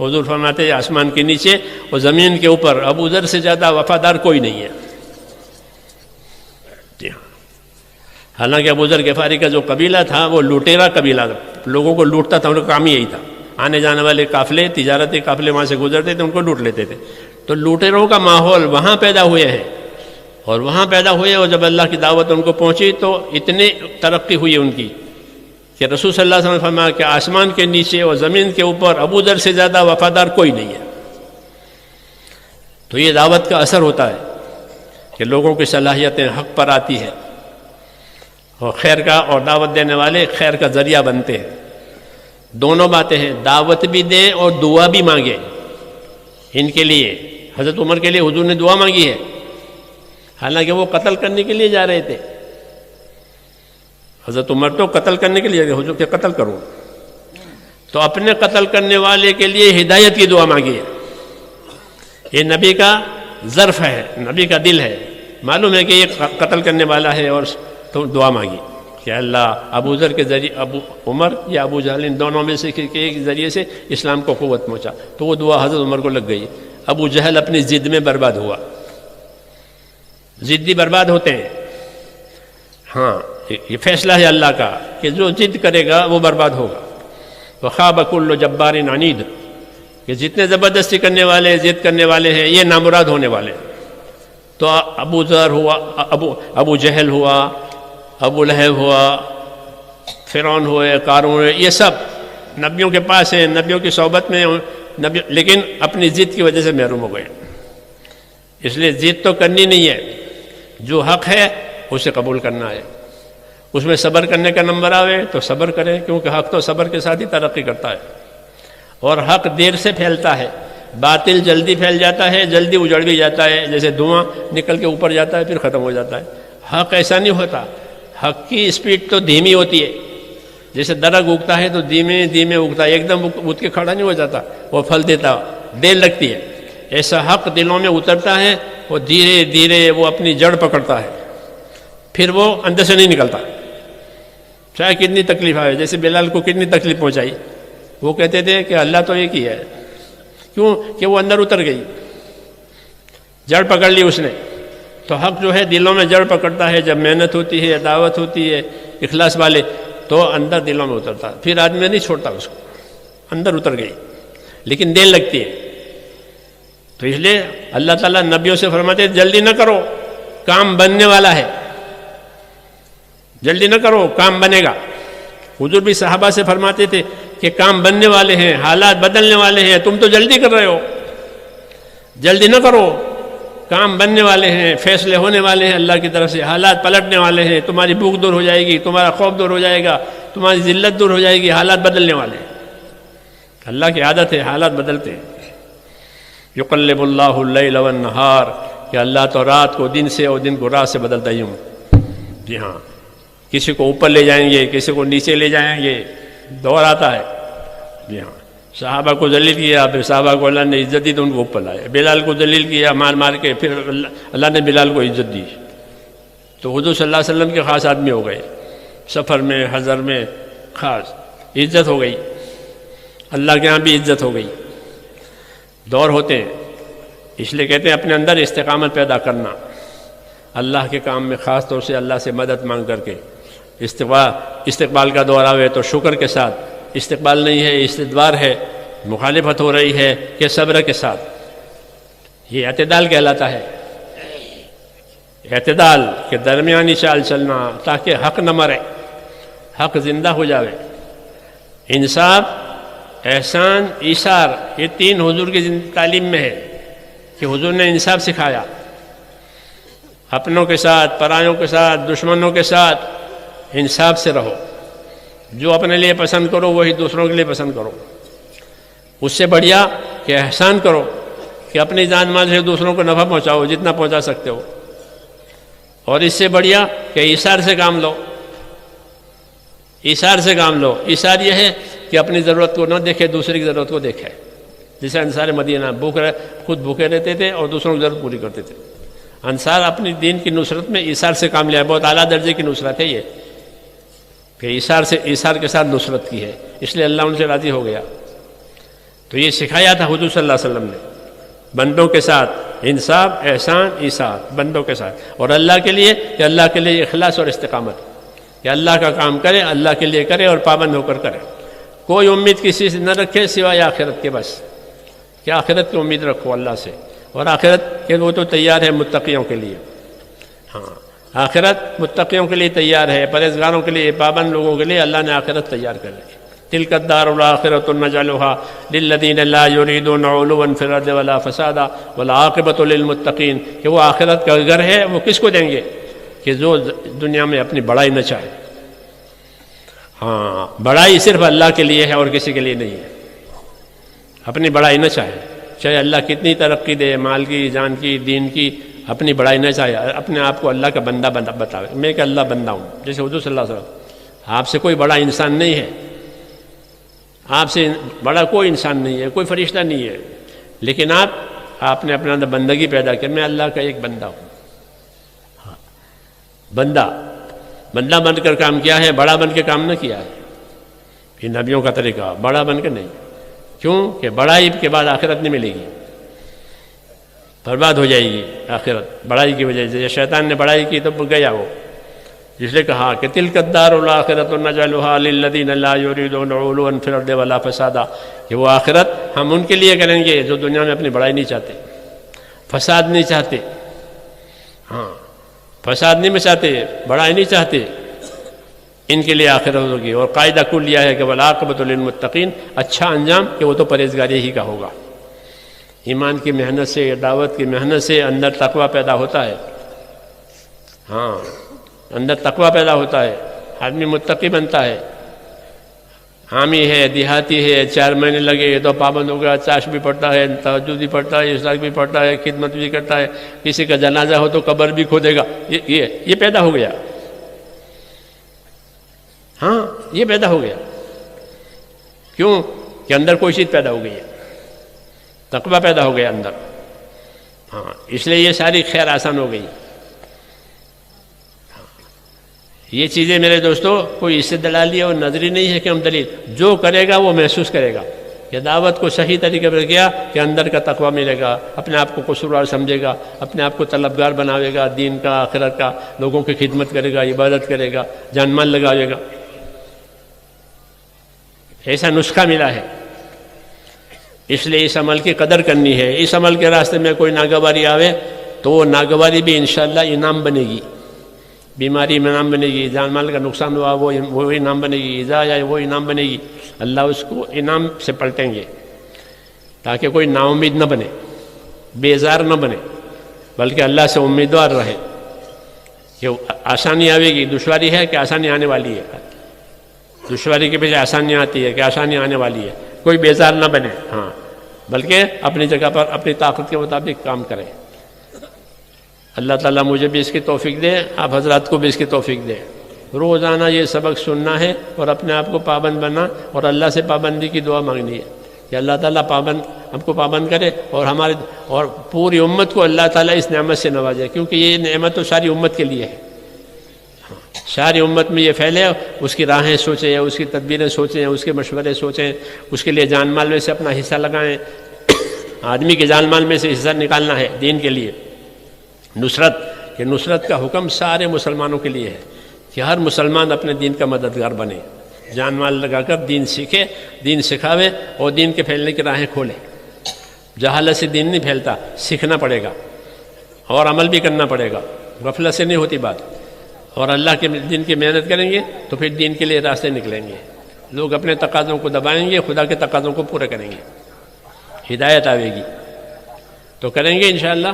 حضور فرماتے ہیں آسمان کے نیچے اور زمین کے اوپر ابو ذر سے زیادہ وفادار کوئی نہیں ہے. جی ہاں، حالانکہ ابو ذر غفاری کا جو قبیلہ تھا وہ لوٹیرا قبیلہ تھا، لوگوں کو لوٹتا تھا، ان کا کام یہی تھا. آنے جانے والے قافلے، تجارتی قافلے وہاں سے گزرتے تھے، ان کو لوٹ لیتے تھے. تو لوٹیروں کا ماحول وہاں پیدا ہوئے ہیں، اور وہاں پیدا ہوئے، اور جب اللہ کی دعوت ان کو پہنچی تو اتنی ترقی ہوئی ان کی کہ رسول صلی اللہ علیہ وسلم نے فرمایا کہ آسمان کے نیچے اور زمین کے اوپر ابو ذر سے زیادہ وفادار کوئی نہیں ہے. تو یہ دعوت کا اثر ہوتا ہے کہ لوگوں کی صلاحیتیں حق پر آتی ہے، اور خیر کا اور دعوت دینے والے خیر کا ذریعہ بنتے ہیں. دونوں باتیں ہیں، دعوت بھی دیں اور دعا بھی مانگے. ان کے لیے حضرت عمر کے لیے حضور نے دعا مانگی ہے، حالانکہ وہ قتل کرنے کے لیے جا رہے تھے. حضرت عمر تو قتل کرنے کے لیے گئے، حضور کہ قتل کرو، تو اپنے قتل کرنے والے کے لیے ہدایت کی دعا مانگی ہے. یہ نبی کا ظرف ہے، نبی کا دل ہے. معلوم ہے کہ یہ قتل کرنے والا ہے، اور تو دعا مانگی کہ اللہ ابو ذر کے ذریعے، ابو عمر یا ابو جہل، ان دونوں میں سے ایک ذریعے سے اسلام کو قوت پہنچا. تو وہ دعا حضرت عمر کو لگ گئی. ابو جہل اپنی ضد میں برباد ہوا. ضدی برباد ہوتے ہیں. ہاں، یہ فیصلہ ہے اللہ کا کہ جو ضد کرے گا وہ برباد ہوگا. وخاب کل جبار عنید، کہ جتنے زبردستی کرنے والے، ضد کرنے والے ہیں، یہ نامراد ہونے والے. تو ابو ذر ہوا، ابو جہل ہوا، ابو لہب ہوا، فرعون ہوئے، قارون ہوئے، یہ سب نبیوں کے پاس ہیں، نبیوں کی صحبت میں، لیکن اپنی ضد کی وجہ سے محروم ہو گئے. اس لیے ضد تو کرنی نہیں ہے، جو حق ہے اسے قبول کرنا ہے. اس میں صبر کرنے کا نمبر آوے تو صبر کریں، کیونکہ حق تو صبر کے ساتھ ہی ترقی کرتا ہے. اور حق دیر سے پھیلتا ہے، باطل جلدی پھیل جاتا ہے، جلدی اجڑ بھی جاتا ہے، جیسے دھواں نکل کے اوپر جاتا ہے پھر ختم ہو جاتا ہے. حق ایسا نہیں ہوتا، حق کی اسپیڈ تو دھیمی ہوتی ہے. جیسے درخت اگتا ہے تو دھیمے دھیمے اگتا ہے، ایک دم اٹھ کے کھڑا نہیں ہو جاتا، وہ پھل دیتا، دیر لگتی ہے. ایسا حق دلوں میں اترتا ہے، وہ دھیرے دھیرے وہ اپنی جڑ پکڑتا ہے، پھر وہ اندر سے نہیں نکلتا، چاہے کتنی تکلیف آئے. جیسے بلال کو کتنی تکلیف پہنچائی، وہ کہتے تھے کہ اللہ تو ایک ہی ہے. کیوں؟ کہ وہ اندر اتر گئی، جڑ پکڑ لی اس نے. تو حق جو ہے دلوں میں جڑ پکڑتا ہے، جب محنت ہوتی ہے، دعوت ہوتی ہے، اخلاص والے، تو اندر دلوں میں اترتا ہے، پھر آدمی نہیں چھوڑتا اس کو، اندر اتر گئی، لیکن دیر لگتی ہے. تو اس لیے اللہ تعالیٰ نبیوں سے فرماتے ہیں جلدی نہ کرو، کام بننے والا ہے، جلدی نہ کرو، کام بنے گا. حضور بھی صحابہ سے فرماتے تھے کہ کام بننے والے ہیں، حالات بدلنے والے ہیں، تم تو جلدی کر رہے ہو، جلدی نہ کرو، کام بننے والے ہیں، فیصلے ہونے والے ہیں اللہ کی طرف سے، حالات پلٹنے والے ہیں، تمہاری بھوک دور ہو جائے گی، تمہارا خوف دور ہو جائے گا، تمہاری ذلت دور ہو جائے گی، حالات بدلنے والے ہیں. اللہ کی عادت ہے، حالات بدلتے ہیں. یقلب اللہ اللیل والنہار، کہ اللہ تو رات کو دن سے اور دن کو رات سے بدلتا ہی ہوں. جی ہاں، کسی کو اوپر لے جائیں گے، کسی کو نیچے لے جائیں گے، دور آتا ہے. جی ہاں، صحابہ کو ذلیل کیا، پھر صحابہ کو اللہ نے عزت دی تو ان کو اوپر لائے. بلال کو ذلیل کیا مار مار کے، پھر اللہ نے بلال کو عزت دی. تو حضور صلی اللہ علیہ وسلم کے خاص آدمی ہو گئے، سفر میں، حضر میں خاص عزت ہو گئی، اللہ کے ہاں بھی عزت ہو گئی. دور ہوتے ہیں، اس لیے کہتے ہیں اپنے اندر استقامت پیدا کرنا، اللہ کے کام میں خاص طور سے اللہ سے مدد مانگ کر کے. استقبال کا دور آوے تو شکر کے ساتھ، استقبال نہیں ہے استدبار ہے، مخالفت ہو رہی ہے کہ صبر کے ساتھ. یہ اعتدال کہلاتا ہے، اعتدال کے درمیانی چال چلنا، تاکہ حق نہ مرے، حق زندہ ہو جاوے. انصاف، احسان، ایثار، یہ تین حضور کی تعلیم میں ہے کہ حضور نے انصاف سکھایا. اپنوں کے ساتھ، پرایوں کے ساتھ، دشمنوں کے ساتھ انصاف سے رہو. جو اپنے لیے پسند کرو وہی دوسروں کے لیے پسند کرو. اس سے بڑھیا کہ احسان کرو، کہ اپنی جان مال سے دوسروں کو نفع پہنچاؤ جتنا پہنچا سکتے ہو. اور اس سے بڑھیا کہ ایثار سے کام لو، ایثار سے کام لو. ایثار یہ ہے کہ اپنی ضرورت کو نہ دیکھے، دوسرے کی ضرورت کو دیکھے. جیسے انصار مدینہ خود بھوکے رہتے تھے اور دوسروں کی ضرورت پوری کرتے تھے. انصار اپنی دین کی نصرت میں ایثار سے کام لیا. بہت اعلیٰ درجے کی نصرت ہے یہ، کہ ایثار کے ساتھ نصرت کی ہے، اس لیے اللہ ان سے راضی ہو گیا. تو یہ سکھایا تھا حضور صلی اللہ علیہ وسلم نے، بندوں کے ساتھ انصاف، احسان، ایثار، بندوں کے ساتھ، اور اللہ کے لیے کہ اللہ کے لیے اخلاص اور استقامت، کہ اللہ کا کام کرے، اللہ کے لیے کرے اور پابند ہو کر کرے، کوئی امید کسی سے نہ رکھے سوائے آخرت کے، بس کہ آخرت کی امید رکھو اللہ سے، اور آخرت کہ وہ تو تیار ہے متقیوں کے لیے، ہاں آخرت متقیوں کے لیے تیار ہے، پرہیزگاروں کے لیے، پابند لوگوں کے لیے اللہ نے آخرت تیار کر لی۔ تلک الدار الآخرۃ نجعلها للذین لا یریدون علوا فی الارض ولا فسادا والعاقبۃ للمتقین، کہ وہ آخرت کا گھر ہے وہ کس کو دیں گے؟ کہ جو دنیا میں اپنی بڑائی نہ چاہے، ہاں بڑائی صرف اللہ کے لیے ہے اور کسی کے لیے نہیں ہے، اپنی بڑائی نہ چاہے، چاہے اللہ کتنی ترقی دے، مال کی، جان کی، دین کی، اپنی بڑائی نہ چاہے، اپنے آپ کو اللہ کا بندہ بتاوے، میں کہ اللہ بندہ ہوں، جیسے حضور صلی اللہ علیہ وسلم، آپ سے کوئی بڑا انسان نہیں ہے، آپ سے بڑا کوئی انسان نہیں ہے، کوئی فرشتہ نہیں ہے، لیکن آپ نے اپنے اندر بندگی پیدا کی، میں اللہ کا ایک بندہ ہوں، بندہ بن کر کام کیا ہے، بڑا بن کے کام نہ کیا ہے، یہ نبیوں کا طریقہ، بڑا بن کے نہیں، کیوں کہ بڑائی کے بعد آخرت نہیں ملے گی، برباد ہو جائے گی آخرت بڑائی کی وجہ سے، شیطان نے بڑائی کی تو گیا وہ، اس لیے کہا کہ تلک الدار الآخرۃ نجعلها للذین لا یریدون علوا فی الارض ولا فسادا، کہ وہ آخرت ہم ان کے لیے کریں گے جو دنیا میں اپنی بڑائی نہیں چاہتے، فساد نہیں چاہتے، ہاں فساد نہیں چاہتے، بڑائی نہیں چاہتے، ان کے لیے آخرت ہوگی، اور قاعدہ کل یہ ہے کہ والعاقبۃ للمتقین، اچھا انجام کہ وہ تو پرہیزگاری ہی کا ہوگا، ایمان کی محنت سے، دعوت کی محنت سے اندر تقویٰ پیدا ہوتا ہے، ہاں اندر تقویٰ پیدا ہوتا ہے، آدمی متقی بنتا ہے، عامی ہے، دیہاتی ہے، 4 مہینے لگے تو پابند ہو گیا، چاش بھی پڑھتا ہے، تہجد بھی پڑھتا ہے، اشراق بھی پڑھتا ہے، خدمت بھی کرتا ہے، کسی کا جنازہ ہو تو قبر بھی کھودے گا، یہ پیدا ہو گیا، ہاں یہ پیدا ہو گیا، کیوں کہ اندر کوئی چیز پیدا ہو گئی ہے، تقویٰ پیدا ہو گیا اندر، ہاں اس لیے یہ ساری خیر آسان ہو گئی۔ یہ چیزیں میرے دوستو کوئی اس سے دلالی اور نظری نہیں ہے کہ ہم دلیل، جو کرے گا وہ محسوس کرے گا کہ دعوت کو صحیح طریقے پر کیا کہ اندر کا تقویٰ ملے گا، اپنے آپ کو قصوروار سمجھے گا، اپنے آپ کو طلبگار بناوے گا، دین کا، آخرت کا، لوگوں کی خدمت کرے گا، عبادت کرے گا، جان مال لگاوے گا، ایسا نسخہ ملا ہے۔ اس لیے اس عمل کی قدر کرنی ہے، اس عمل کے راستے میں کوئی ناگواری آوے تو وہ ناگواری بھی انشاءاللہ انعام بنے گی، بیماری میں انعام بنے گی، جان مال کا نقصان ہوا وہ انعام بنے گی، ایذا آیا وہ انعام بنے گی، اللہ اس کو انعام سے پلٹیں گے، تاکہ کوئی نا امید نہ بنے، بیزار نہ بنے، بلکہ اللہ سے امیدوار رہے کہ آسانی آئے گی، دشواری ہے کہ آسانی آنے والی ہے، دشواری کے پیچھے آسانی آتی ہے کہ آسانی آنے والی ہے، کوئی بیزار نہ بنے، ہاں بلکہ اپنی جگہ پر اپنی طاقت کے مطابق کام کرے۔ اللہ تعالیٰ مجھے بھی اس کی توفیق دے، آپ حضرات کو بھی اس کی توفیق دے، روزانہ یہ سبق سننا ہے اور اپنے آپ کو پابند بننا، اور اللہ سے پابندی کی دعا مانگنی ہے کہ اللہ تعالیٰ ہم کو پابند کرے، اور پوری امت کو اللہ تعالیٰ اس نعمت سے نوازے، کیونکہ یہ نعمت تو ساری امت کے لیے ہے، ساری امت میں یہ پھیلے، اس کی راہیں سوچیں، اس کی تدبیریں سوچیں، اس کے مشورے سوچیں، اس کے لیے جان مال میں سے اپنا حصہ لگائیں، آدمی کے جان مال میں سے حصہ نکالنا ہے دین کے لیے، نصرت کا حکم سارے مسلمانوں کے لیے ہے کہ ہر مسلمان اپنے دین کا مددگار بنے، جان مال لگا کر دین سیکھے، دین سکھاوے، اور دین کے پھیلنے کی راہیں کھولے۔ جہالت سے دین نہیں پھیلتا، سیکھنا پڑے گا اور عمل بھی کرنا پڑے گا، غفلت سے نہیں ہوتی بات، اور اللہ کے دین کی محنت کریں گے تو پھر دین کے لیے راستے نکلیں گے، لوگ اپنے تقاضوں کو دبائیں گے، خدا کے تقاضوں کو پورے کریں گے، ہدایت آئے گی، تو کریں گے انشاءاللہ۔